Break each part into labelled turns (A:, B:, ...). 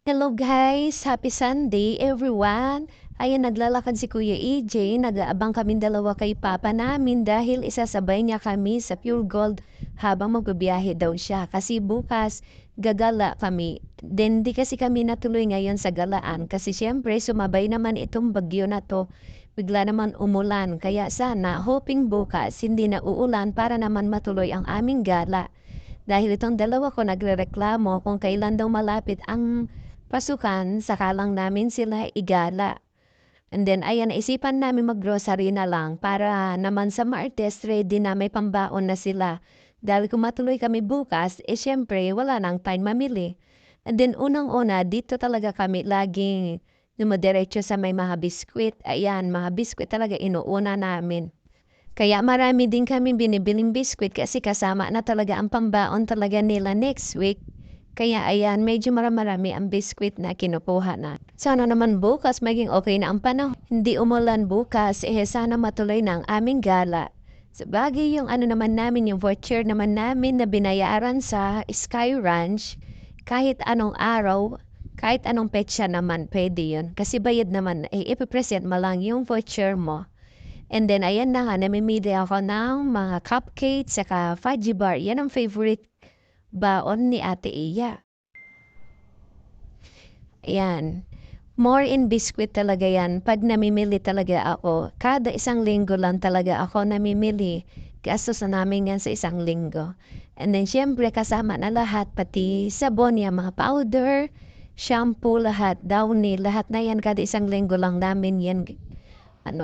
A: Hello guys! Happy Sunday everyone! Ayan, naglalakad si Kuya EJ, nag-aabang kaming dalawa kay Papa namin dahil isasabay niya kami sa Pure Gold habang magbibiyahe daw siya. Kasi bukas, gagala kami. Then di kasi kami natuloy ngayon sa galaan kasi siyempre sumabay naman itong bagyo na to. Bigla naman umulan, kaya sana hoping bukas hindi na uulan para naman matuloy ang aming gala. Dahil itong dalawa ko nagrereklamo kung kailan daw malapit ang pasukan, saka lang namin sila igala. And then ayan, naisipan namin mag-grocery na lang para naman sa Martes ready na may pambaon na sila. Dahil kung matuloy kami bukas, siyempre wala nang time mamili. And then unang-una, dito talaga kami laging dumadiretso sa may mga biskwit. Ayan, mga biskwit talaga inuuna namin. Kaya marami din kaming binibiling biskwit kasi kasama na talaga ang pambaon talaga nila next week. Kaya ayan, medyo marami ang biskwit na kinukuha na. Sana naman bukas maging okay na ang panahon. Hindi umulan bukas, sana matuloy na ang aming gala. Sabagay yung ano naman namin, yung voucher naman namin na binayaran sa Sky Ranch, kahit anong araw, kahit anong petsa naman, pwede yun. Kasi bayad naman, ipipresent mo lang yung voucher mo. And then ayan na nga, namimili ako ng mga cupcakes saka fudgy bar. Yan ang favorite baon ni Ate Iya. Ayan. More in biscuit talaga yan. Pag namimili talaga ako, kada isang linggo lang talaga ako namimili. Gastos na namin yan sa isang linggo. And then syempre kasama na lahat, pati sabon, yan, mga powder, shampoo, lahat, downy, lahat na yan. Kada isang linggo lang namin yan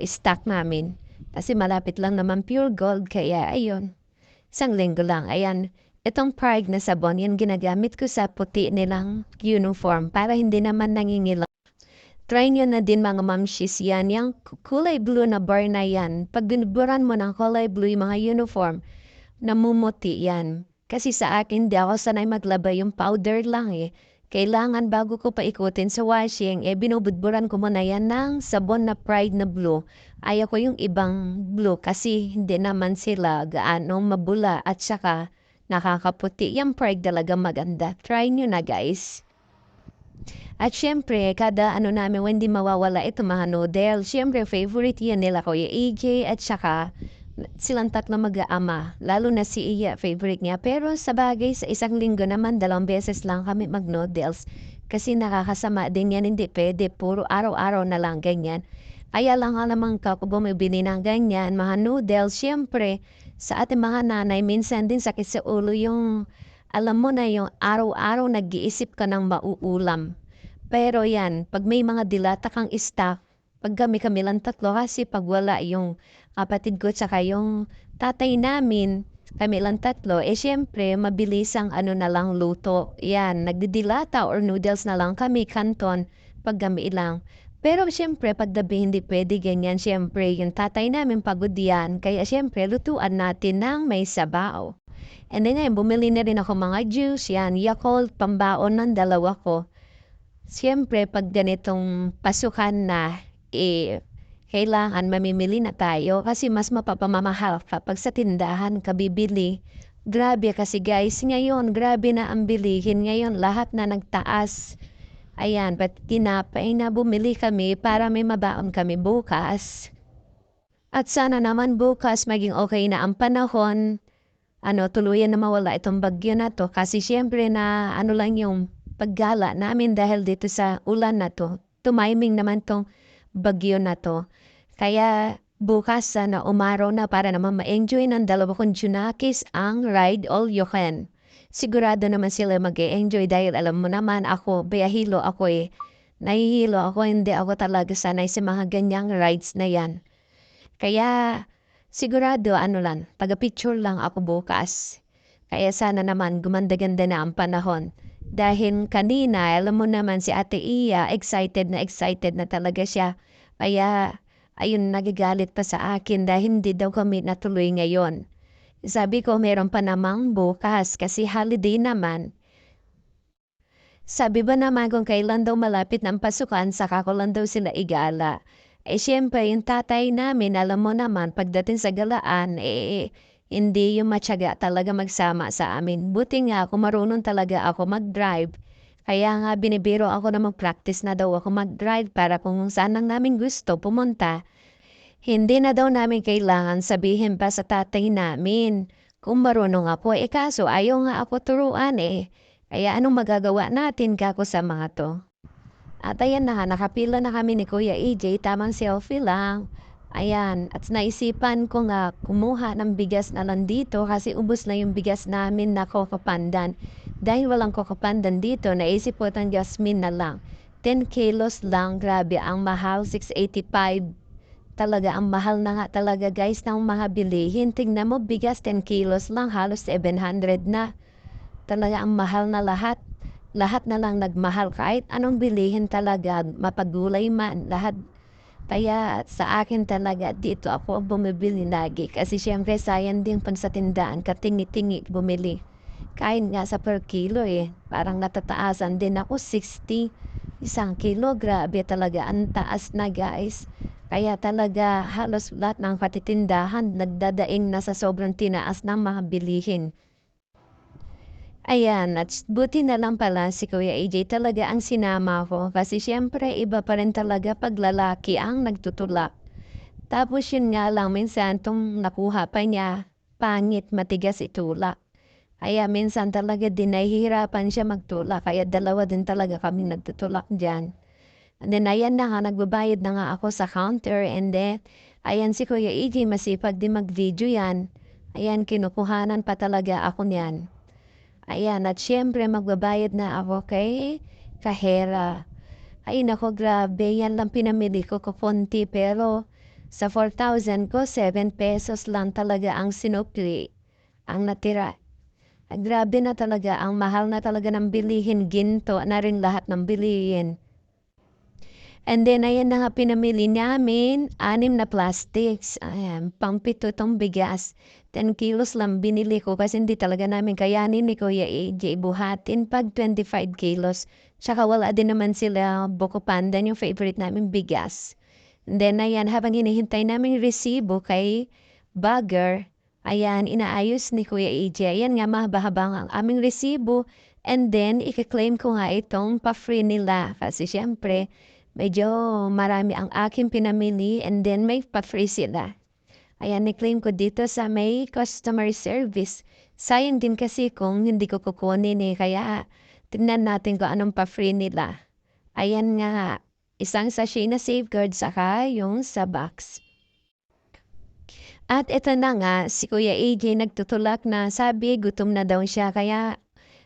A: stock namin. Kasi malapit lang naman Pure Gold, kaya ayun, isang linggo lang. Ayan, itong Pride na sabon, yan ginagamit ko sa puti nilang uniform para hindi naman nangingilang. Try nyo na din mga mamshis yan, yung kulay blue na bar na yan. Pag binuburan mo ng kulay blue yung mga uniform, namumuti yan. Kasi sa akin, di ako sanay maglaba yung powder lang eh. Kailangan bago ko pa ikutin sa washing, binubudburan ko muna yan ng sabon na Pride na blue. Ayaw ko yung ibang blue kasi hindi naman sila gaano mabula at saka nakakaputi. Yung Pride talaga maganda. Try nyo na guys. At syempre, kada ano namin, hindi mawawala ito mga noodle. Syempre, favorite yan nila Kuya AJ at saka silang tatlo mag-aama. Lalo na si Iya, favorite niya. Pero sa bagay, sa isang linggo naman, 2 beses lang kami mag-noodles. Kasi nakakasama din yan, hindi pwede. Puro araw-araw na lang ganyan. Kaya lang alamang ka kung bumibili ng ganyan, mga noodles, syempre, sa ating mga nanay, minsan din sakit sa ulo yung, alam mo na yung araw-araw nag-iisip ka ng mauulam. Pero yan, pag may mga dilata kang stock, pag kami-kami lang tatlo kasi pag wala yung kapatid ko tsaka yung tatay namin, kami lang tatlo, siyempre mabilis ang ano na lang luto. Yan, nagdidilata or noodles na lang kami, kanton, pag kami ilang. Pero siyempre, pag gabi hindi pwede ganyan, siyempre yung tatay namin pagod yan, kaya siyempre lutuan natin ng may sabaw. And then ngayon, bumili na rin ako mga juice, yan, Yakult, pambaon ng dalawa ko. Siyempre 'pag ganitong pasukan na, kailangan mamimili na tayo kasi mas mapapamamahal kapag sa tindahan ka bibili. Grabe kasi guys, ngayon grabe na ang bilihin ngayon, lahat na nagtaas. Ayan, ba't tinapay na bumili kami para may mabaon kami bukas. At sana naman bukas maging okay na ang panahon, tuluyan na mawala itong bagyo na 'to kasi siyempre na ano lang yung paggala namin dahil dito sa ulan na 'to. Tumiming naman 'tong bagyo na 'to. Kaya bukas sana umaraw na para naman ma-enjoy ng dalawa kong Junakis ang Ride All You Can. Sigurado naman sila mag-e-enjoy dahil alam mo naman ako, biyahilo ako eh. Nahihilo ako, hindi ako talaga sanay sa mga ganyang rides na yan. Kaya sigurado ano lang, taga-picture lang ako bukas. Kaya sana naman gumanda-ganda na ang panahon. Dahil kanina, alam mo naman si Ate Iya, excited na talaga siya. Kaya ayun, nagagalit pa sa akin dahil hindi daw kami natuloy ngayon. Sabi ko meron pa namang bukas kasi holiday naman. Sabi ba naman kung kailan daw malapit ng pasukan saka ko lang daw sila igala. Siyempre yung tatay namin alam mo naman pagdating sa galaan, hindi yung matyaga talaga magsama sa amin. Buti nga ako marunong talaga ako mag-drive. Kaya nga binibiro ako na mag-practice na daw ako mag-drive para kung saan lang namin gusto pumunta, hindi na daw namin kailangan sabihin pa sa tatay namin kung marunong ako. Eh kaso ayaw nga ako turuan eh. Kaya anong magagawa natin kako sa mga to? At ayan na nga, nakapila na kami ni Kuya EJ, tamang selfie lang. Ayan, at naisipan ko nga kumuha ng bigas na lang dito kasi ubos na yung bigas namin na Coco Pandan. Dahil walang Coco Pandan dito, naisip ko ng Jasmine na lang. 10 kilos lang, grabe, ang mahal, 685. Talaga, ang mahal na nga talaga guys ng mga bilihin. Tingnan mo, bigas 10 kilos lang, halos 700 na. Talaga ang mahal na lahat. Lahat na lang nagmahal kahit anong bilihin talaga, mapagulay man, lahat. Kaya sa akin talaga dito ako bumibili lagi kasi siyempre sayang din pan sa tindahan katingi-tingi bumili. Kahit nga sa per kilo eh, parang natataasan din ako 60. 1 kilo, grabe talaga, ang taas na guys. Kaya talaga halos lahat ng patitindahan nagdadaing na sa sobrang tinaas ng mga bilihin. Ayan, at buti na lang pala si Kuya AJ talaga ang sinama ko kasi siyempre iba pa rin talaga 'pag lalaki ang nagtutulak. Tapos yun nga lang minsan 'tong nakuha pa niya, pangit, matigas itulak. Kaya minsan talaga din nahihirapan siya magtulak kaya dalawa din talaga kaming nagtutulak diyan. And then ayan na nga, nagbabayad na nga ako sa counter and then ayan si Kuya AJ masipag din mag-video yan. Ayan, kinukuhanan pa talaga ako niyan. Ayan, at siyempre magbabayad na ako kay kahera. Ay naku, grabe, yan lang pinamili ko kapunti pero sa 4,000 ko, 7 pesos lang talaga ang sinukli, ang natira. Grabe na talaga, ang mahal na talaga ng bilihin, ginto na rin lahat ng bilihin. And then ayan na nga pinamili namin, 6 na plastics, ayan, pang-7 'tong bigas. 10 kilos lang binili ko kasi hindi talaga namin kayanin ni Kuya AJ buhatin 'pag 25 kilos. Tsaka wala din naman sila buko pandan, yung favorite naming bigas. And then ayan, habang hinihintay naming resibo kay bagger, ayan, inaayos ni Kuya AJ. Ayan nga, mahaba-haba ang aming resibo and then ika-claim ko nga itong pa-free nila kasi siyempre medyo marami ang aking pinamili and then may pa-free sila. Ayan, ni-claim ko dito sa may customer service. Sayang din kasi kung hindi ko kukunin eh, kaya tingnan natin kung anong pa-free nila. Ayan nga, isang sachet na Safeguard saka yung sa box. At ito na nga, si Kuya AJ nagtutulak na sabi gutom na daw siya kaya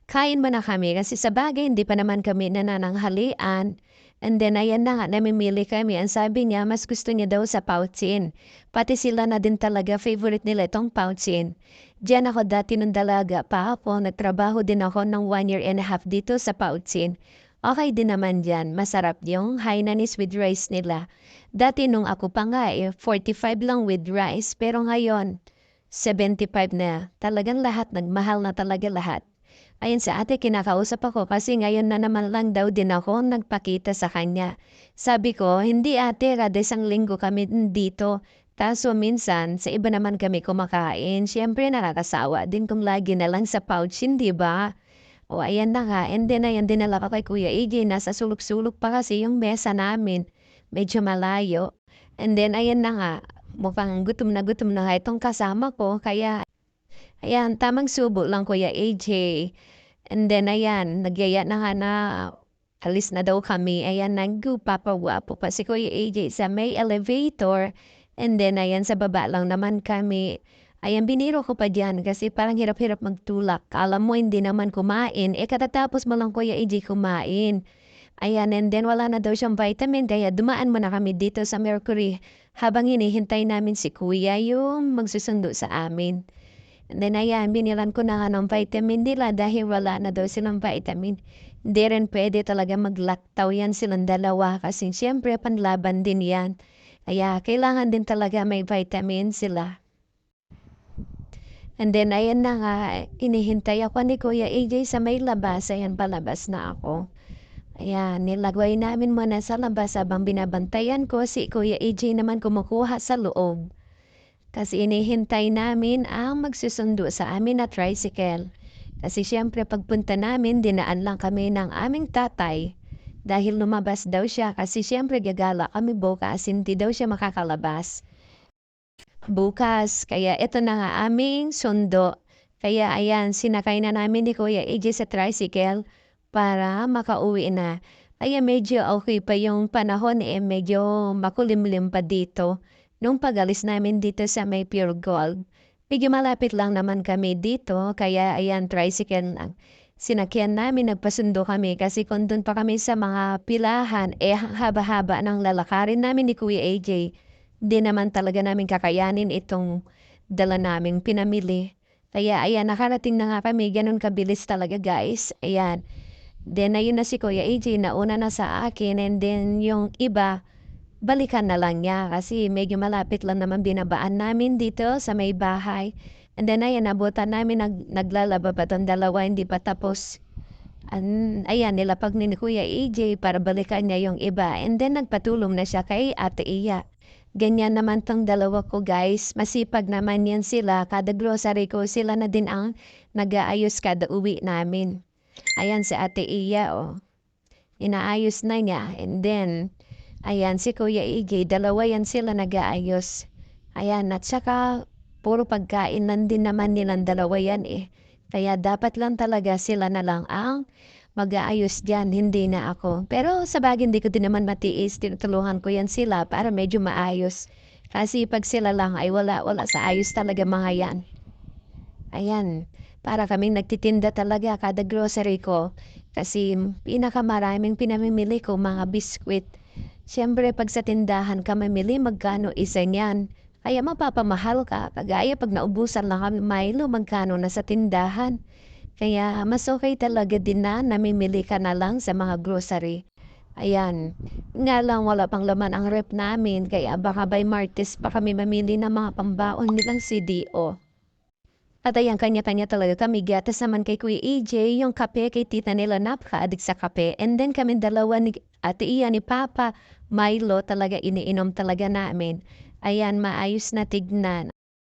A: kain mo na kami kasi sa bagay hindi pa naman kami nanananghalian. And then ayan na nga, namimili kami. Ang sabi niya, mas gusto niya daw sa Pouchin. Pati sila na din talaga, favorite nila itong Pouchin. Diyan ako dati nung dalaga pa ako, nagtrabaho din ako ng 1 year and a half dito sa Pouchin. Okay din naman diyan, masarap yung Hainanese with rice nila. Dati nung ako pa nga 45 lang with rice, pero ngayon 75 na. Talagang lahat, nagmahal na talaga lahat. Ayun sa ate kinakausap ako kasi ngayon na naman lang daw din ako nagpakita sa kanya. Sabi ko, hindi ate, kada 1 linggo kami dito. Kaso minsan, sa iba naman kami kumakain. Siyempre nakakasawa din kung lagi na lang sa Pouchin, di ba? O ayan na nga, and then ayan dinala ko kay Kuya AJ, nasa sulok-sulok pa kasi yung mesa namin. Medyo malayo. And then ayan na nga, mukhang gutom na nga itong kasama ko, kaya ayan, tamang subo lang Kuya AJ. And then ayan, nagyaya na nga na alis na daw kami. Ayan, nagpapawapo pa si Kuya AJ sa may elevator. And then ayan, sa baba lang naman kami. Ayan, biniro ko pa diyan kasi parang hirap-hirap magtulak. Alam mo, hindi naman kumain. Eh, katatapos mo lang Kuya AJ kumain. Ayan, and then wala na daw siyang vitamin. Kaya dumaan mo na kami dito sa Mercury habang hinihintay namin si Kuya yung magsusundo sa amin. And then ayan, binilan ko na nga ng vitamin nila dahil wala na daw silang vitamin. Hindi rin pwede talaga maglaktaw yan silang dalawa kasi siyempre panlaban din yan. Kaya kailangan din talaga may vitamin sila. And then ayan na nga, inihintay ako ni Kuya AJ sa may labas. Ayan, palabas na ako. Ayan, nilagay namin muna sa labas habang binabantayan ko si Kuya AJ naman kumukuha sa loob. Kasi inihintay namin ang magsusundo sa amin na tricycle. Kasi siyempre pagpunta namin dinaan lang kami ng aming tatay dahil lumabas daw siya kasi siyempre gagala kami bukas, hindi daw siya makakalabas bukas. Kaya ito na nga aming sundo. Kaya ayan, sinakay na namin ni Kuya AJ sa tricycle para makauwi na. Kaya medyo okay pa yung panahon, medyo makulimlim pa dito. Nung pag-alis namin dito sa may Pure Gold, medyo malapit lang naman kami dito, kaya ayan, tricycle lang. Sinakyan namin, nagpasundo kami kasi kung dun pa kami sa mga pilahan, haba-haba ng lalakarin namin ni Kuya AJ. Di naman talaga namin kakayanin itong dala naming pinamili. Kaya ayan, nakarating na nga kami, gano'n kabilis talaga guys, ayan. Then ayun na si Kuya AJ, nauna na sa akin and then yung iba, balikan na lang niya kasi medyo malapit lang naman binabaan namin dito sa may bahay. And then ayan, nabutan namin, naglalaba pa tong dalawa, hindi pa tapos. Ayan, nilapag ni Kuya AJ para balikan niya yung iba. And then nagpatulong na siya kay Ate Iya. Ganyan naman tong dalawa ko guys. Masipag naman yan sila. Kada grocery ko sila na din ang nag-aayos kada uwi namin. Ayan si Ate Iya oh. Inaayos na niya. And then, ayan si Kuya AJ. Dalawa yan sila nag-aayos. Ayan, at saka puro pagkain lang din naman nilang dalawa yan eh. Kaya dapat lang talaga sila na lang ang mag-aayos diyan, hindi na ako. Pero sabagay hindi ko din naman matiis, tinutulungan ko yan sila para medyo maayos. Kasi pag sila lang ay wala sa ayos talaga mga yan. Ayan, para kaming nagtitinda talaga kada grocery ko. Kasi pinakamaraming pinamimili ko mga biskwit. Siyempre pag sa tindahan ka mamili, magkano isa niyan? Kaya mapapamahal ka. Kagaya pag naubusan lang kami Milo, magkano na sa tindahan. Kaya mas okay talaga din na namimili ka na lang sa mga grocery. Ayan, nga lang wala pang laman ang ref namin kaya baka by Martes pa kami mamili ng mga pambaon nilang CDO. At ayan, kanya-kanya talaga kami. Gatas naman kay Kuya AJ, yung kape kay tita nila napaka-adik sa kape. And then kami dalawa ni Ate Iya ni Papa, Milo talaga iniinom talaga namin. Ayan, maayos na tignan.